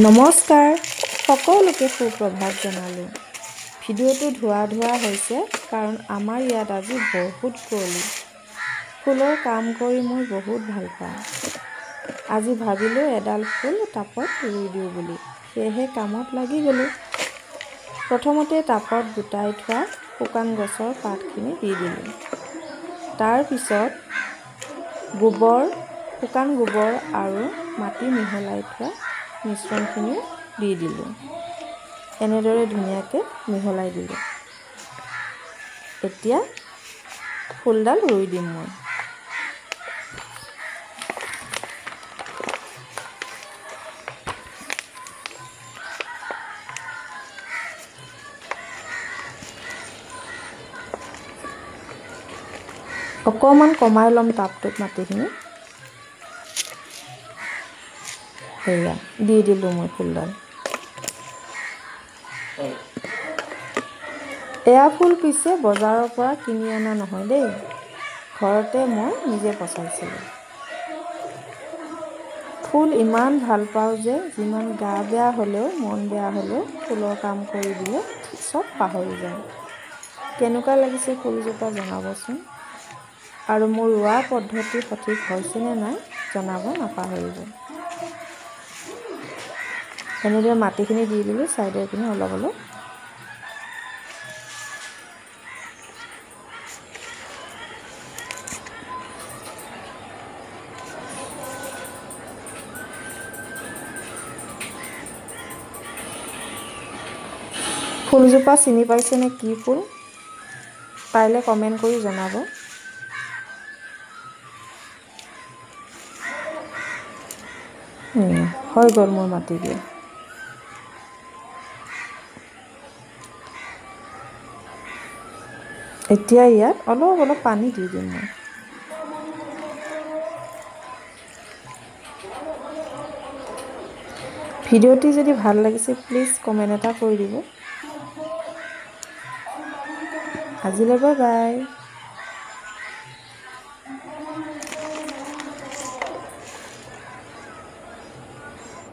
নমস্কাৰ, সকলোকে সুপ্ৰভাত জনালোঁ। ভিডিঅ'টো ধোৱা হৈছে কাৰণ আমাৰ ইয়াত আজি বহুত কুঁৱলী। ফুলৰ কাম কৰি মই বহুত ভাল পাওঁ। আজি ভাবিলোঁ এডাল ফুল টাবত ৰুই দিওঁ বুলি, সেয়েহে কামত লাগি গ'লোঁ। প্ৰথমতে টাবত গোটাই থোৱা শুকান গছৰ পাতখিনি দি দিলোঁ। তাৰ পিছত শুকান গোবৰ আৰু মাটি মিহলাই থোৱা মিশ্ৰণখিনি দি দিলোঁ। এনেদৰে ধুনীয়াকৈ মিহলাই দিলোঁ। এতিয়া ফুলডাল ৰুই দিম মই। অকণমান কমাই ল'ম টাবটোত মাটিখিনি। সেয়া দি দিলোঁ মই ফুলডাল। এয়া ফুল পিছে বজাৰৰ পৰা কিনি অনা নহয় দেই, ঘৰতে মই নিজে পচাইছিলোঁ। ফুল ইমান ভাল পাওঁ যে যিমান গা বেয়া হ'লেও মন বেয়া হ'লেও ফুলৰ কাম কৰি দিলে চব পাহৰি যাওঁ। কেনেকুৱা লাগিছে ফুলজোপা জনাবচোন, আৰু মোৰ ৰোৱা পদ্ধতি সঠিক হৈছেনে নাই জনাব নাপাহৰিব। এনেদৰে মাটিখিনি দি দিলোঁ ছাইডৰ পিনে অলপ অলপ। ফুলজোপা চিনি পাইছেনে কি ফুল? পাৰিলে কমেণ্ট কৰি জনাব। হৈ গ'ল মোৰ মাটি দিয়া। এতিয়া ইয়াত অলপ অলপ পানী দি দিম মই। ভিডিঅ'টি যদি ভাল লাগিছে প্লিজ কমেণ্ট এটা কৰি দিব। আজিলৈ বাই বাই।